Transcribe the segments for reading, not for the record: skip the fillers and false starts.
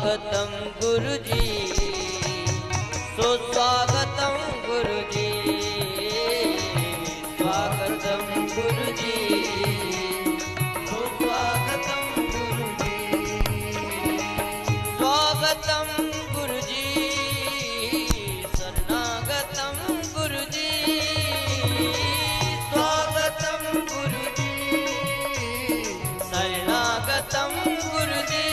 स्वागतम गुरुजी, सुस्वागतम गुरुजी, स्वागतम गुरुजी, सुस्वागतम गुरुजी, स्वागतम गुरुजी, शरणागतम गुरुजी, स्वागतम गुरुजी, शरणागतम गुरुजी,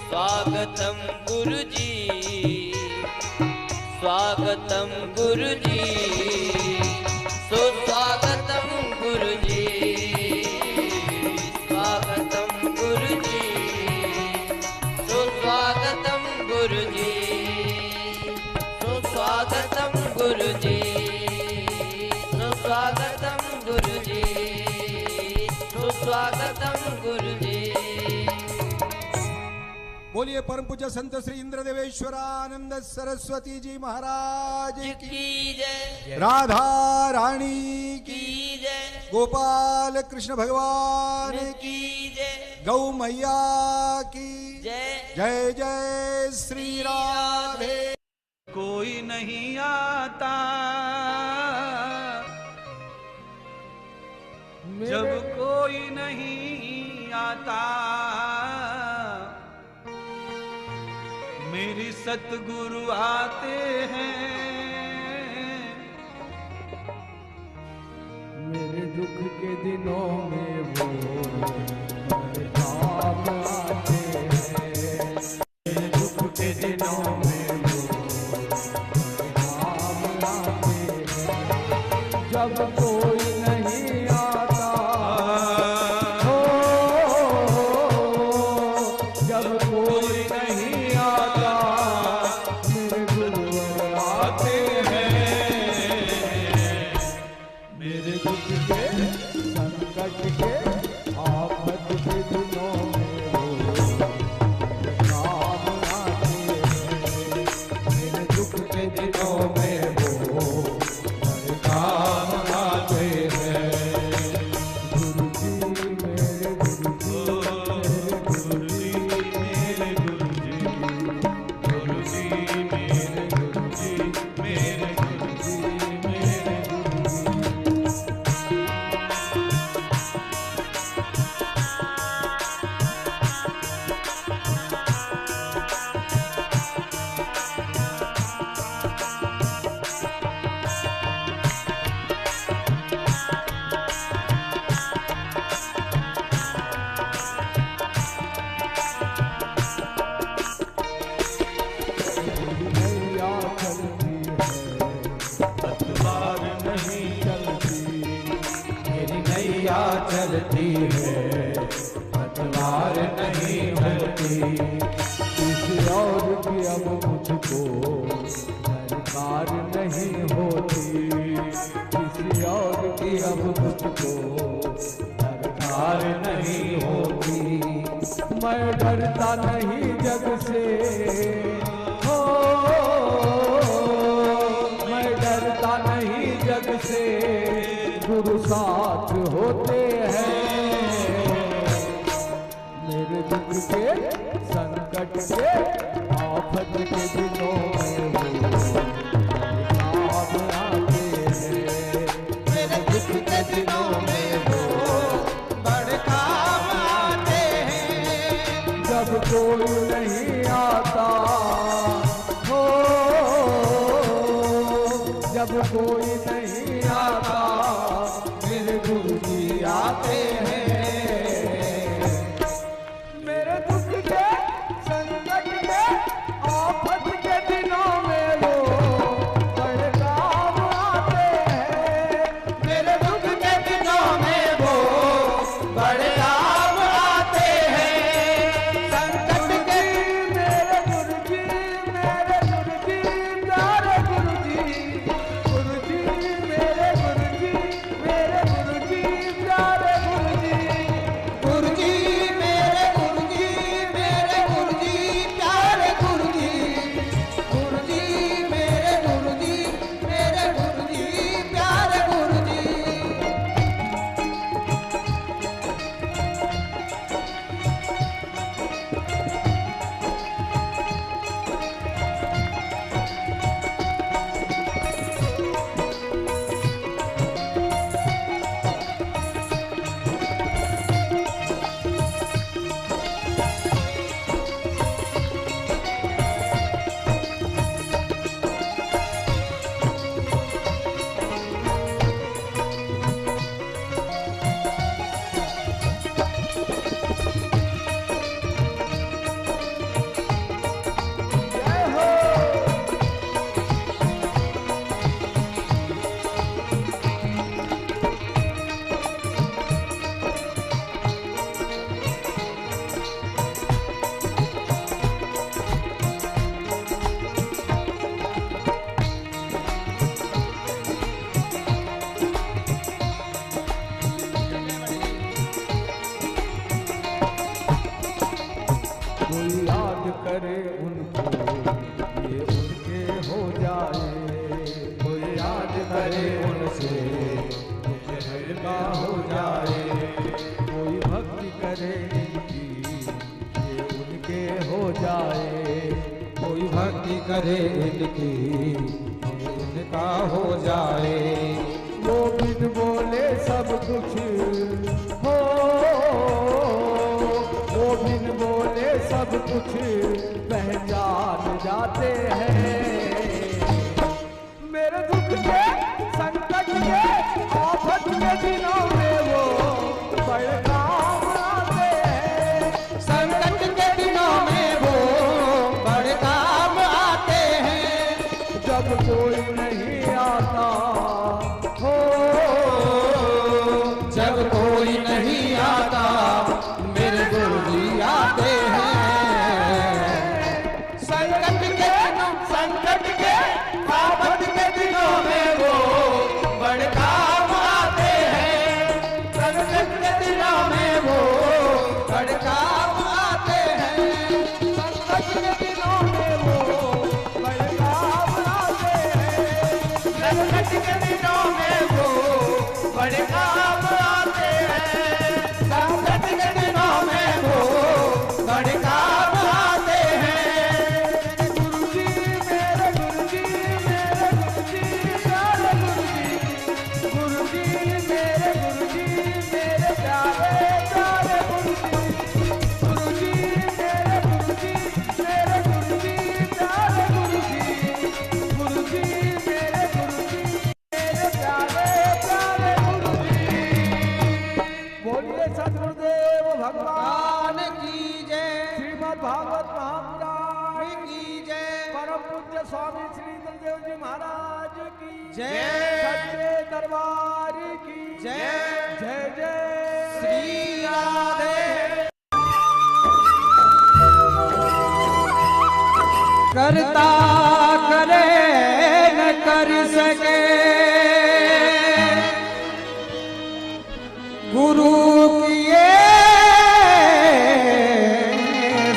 स्वागतम गुरुजी, स्वागतम गुरुजी, सुस्वागतम गुरुजी, स्वागतम गुरुजी, सुस्वागतम गुरुजी, सुस्वागतम गुरुजी, सुस्वागतम गुरुजी, सुस्वागतम गुरुजी। बोलिए परम पूज्य संत श्री इंद्रदेवेश्वरानंद सरस्वती जी महाराज की जय, राधा रानी की जय, गोपाल कृष्ण भगवान की जय, गौ मैया की जय, जय जय श्री राधे। कोई नहीं आता जब कोई नहीं आता, मेरी सतगुरु आते हैं, मेरे दुख के दिनों में वो मेरे काम आते हैं, मेरे दुख के दिनों में वो मेरे काम आते हैं, जब कोई नहीं आता हो, जब कोई नहीं आता मेरे गुरुवर आते हैं, मेरे दुख के संकट के आफत के दिनों में वो मेरे काम आते हैं, मेरे दुख के दिनों में वो मेरे काम आते हैं। गुरुजी मेरे गुरुजी, गुरुजी मेरे गुरुजी, गुरुजी मेरे गुरुजी, मेरे गुरुजी मेरे गुरुजी। नैया चलती है पतवार नहीं चलती, मेरी नैया चलती है पतवार नहीं होती, किसी और की अब मुझको दरकार नहीं होती, किसी और की अब मुझको दरकार नहीं होती, मैं डरता नहीं जग से हो, मैं डरता नहीं जग से, गुरु साथ होते हैं, मेरे दुख के संकट के आफत के दिनों में वो काम आते हैं, मेरे दुख के दिनों में वो बड़े काम आते हैं, जब कोई नहीं आता हो, जब कोई नहीं आता मेरे गुरुजी आते हैं, मेरे दुख के संकट के आफत के दिनों में वो बड़े काम आते हैं, मेरे दुख के दिनों में वो बड़े काम आते हैं, संकट के मेरे गुरुजी प्यारे गुरुजी, गुरुजी मेरे गुरुजी, मेरे गुरुजी प्यारे गुरुजी। ये उनके हो जाए। कोई याद करे उनसे दुख हल्का हो जाए। कोई भक्ति करे इनकी ये उनके हो जाए। कोई भक्ति करे इनकी इनका हो जाए। वो बिन बोले सब कुछ हो, वो बिन बोले सब कुछ पहचान जाते हैं। मेरे दुख के संकट के आफत के दिनों में वो बड़े काम आते हैं। संकट के दिनों में वो बड़े काम आते हैं। जब कोई नहीं आता हो, जब कोई नहीं आता मेरे गुरु जी आते हैं। संकट के आफत के दिनों में वो बड़े काम आते हैं। संकट के दिनों में वो बड़े काम आते हैं। संकट के दिनों में वो बड़े काम आते हैं। संकट के दिनों में वो बड़े काम आते हैं। संकट के दिनों में वो बड़े काम आते हैं। गुरुजी मेरे गुरुजी मेरे गुरुजी प्यारे गुरुजी, गुरुजी मेरे गुरुजी मेरे प्यारे प्यारे गुरुजी, गुरुजी मेरे गुरुजी मेरे गुरुजी प्यारे गुरुजी, गुरुजी मेरे गुरुजी मेरे प्यारे प्यारे गुरुजी। बोलिए सद्गुरुदेव भगवान की जय, श्रीमद् भागवत महापुराण की जय, परम पूज्य स्वामी श्री इंद्रदेव जी महाराज की जय। सच्चे दरबार की जय। जय जय श्री राधे। करता करे न कर सके गुरु किए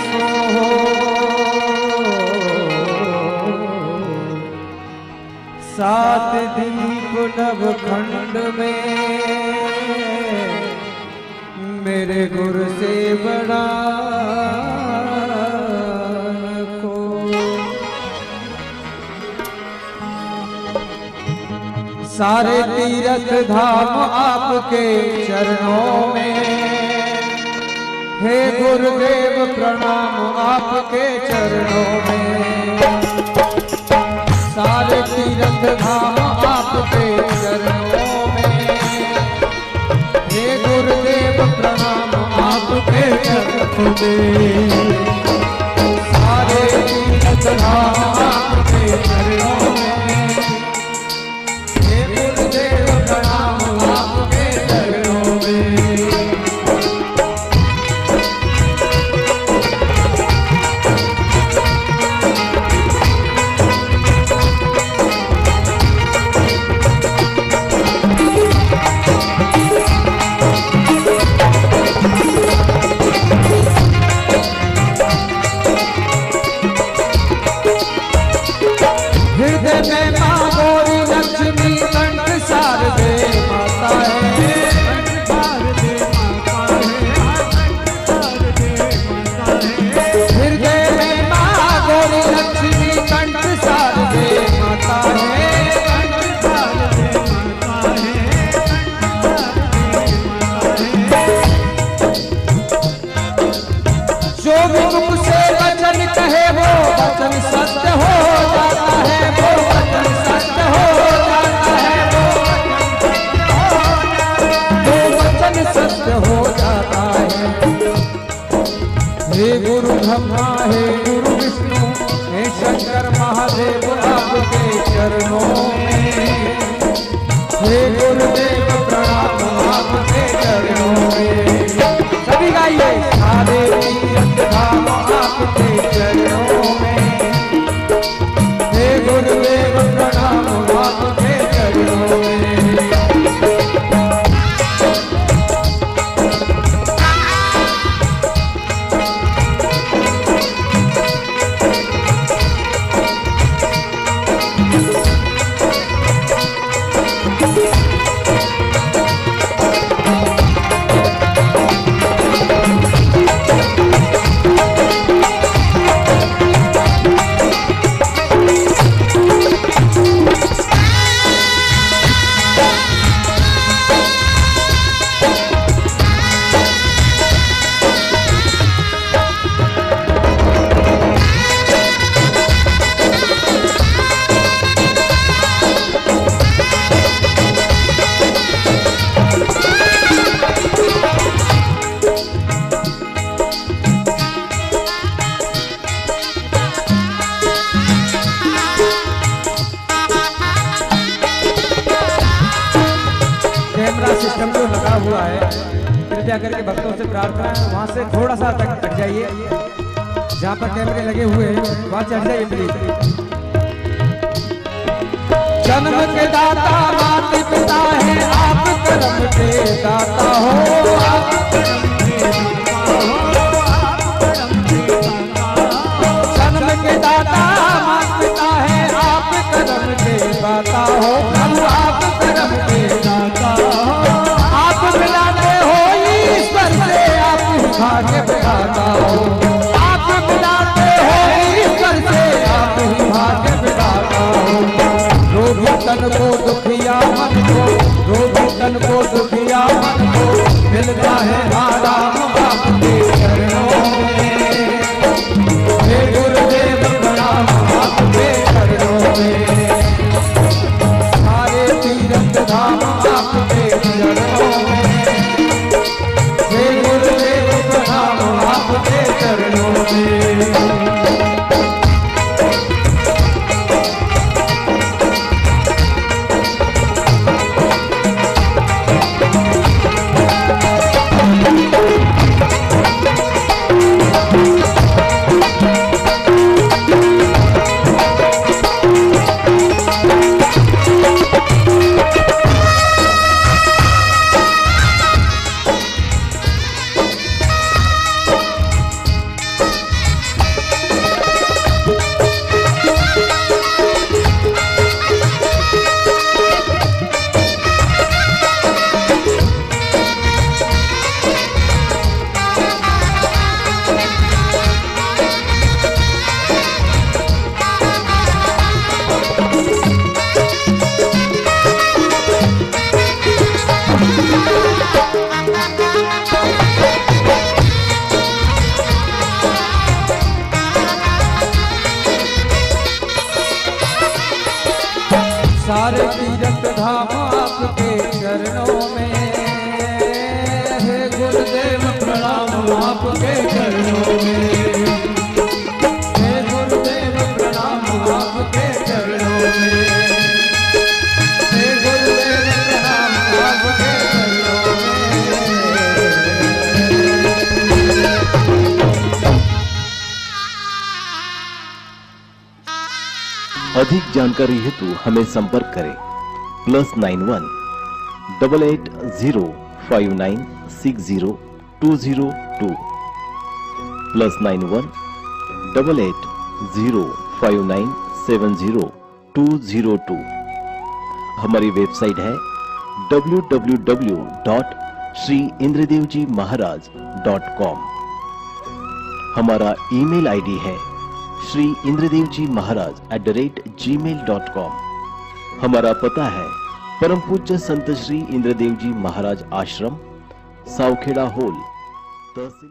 सो हो। सात दीप नवखंड में मेरे गुरु से बड़ा को। सारे तीर्थ धाम आपके चरणों में। हे गुरुदेव प्रणाम आपके चरणों में। सारे तीर्थ धाम आपके चरणों में। हे गुरुदेव प्रणाम आपके चरणों में। सारे तीर्थ धाम आपके चरणों में। हे गुरुदेव प्रणाम आपके चरणों में। हृदय में माँ गौरी लक्ष्मी कंठ शारदे माता है। हृदय में माँ गौरी लक्ष्मी कंठ शारदे माता है। जो भी मुख से वचन कहे वो वचन सत्य हो जाता है। वो वचन सत्य हो जाता है। वो वचन सत्य हो जाता है। हे गुरु ब्रह्मा हे गुरु विष्णु हे शंकर महादेव आपके चरणों में। हे गुरुदेव प्रणाम आपके चरणों में। सभी गाइए। सारे तीर्थ धाम आपके चरणों में। हे गुरुदेव प्रणाम आपके चरणों में। हुआ है, कृपया करके भक्तों से प्रार्थना है वहां से थोड़ा सा तक जाइए, जहाँ पर कैमरे लगे हुए हैं वहां चढ़ जाइए प्लीज। जन्म के दाता मात पिता है, आप कर्म के दाता हो, आप कर्म के दाता हो, आप कर्म के दाता हो। जन्म के दाता मात पिता है, आप कर्म के दाता हो, प्रभु आप कर्म के दाता हो। आप मिलाते हो ईश्वर से, आप भाग्य विधाता हो, आप मिलाते हो ईश्वर से, आप भाग्य विधाता हो। रोगी तन को दुखिया मन को, रोगी तन को दुखिया मन को, मिलता है आराम आपके चरणों में। हे गुरुदेव प्रणाम आपके चरणों में, सारे तीर्थ धाम आपके चरणों में। हे गुरुदेव प्रणाम आपके चरणों में। सारे तीर्थ धाम आपके चरणों में। हे गुरुदेव प्रणाम आपके चरणों में। हे गुरुदेव प्रणाम आपके चरणों में। हे गुरुदेव प्रणाम आपके चरणों में। अधिक जानकारी हेतु हमें संपर्क करें +91 8805960202 +91 8805970202। हमारी वेबसाइट है www.श्रीइंद्रदेवजीमहाराज.com। हमारा ईमेल आईडी है श्रीइंद्रदेवजीमहाराज@gmail.com। हमारा पता है परम पूज्य संत श्री इंद्रदेव जी महाराज आश्रम, सावखेड़ा होल, तहसील।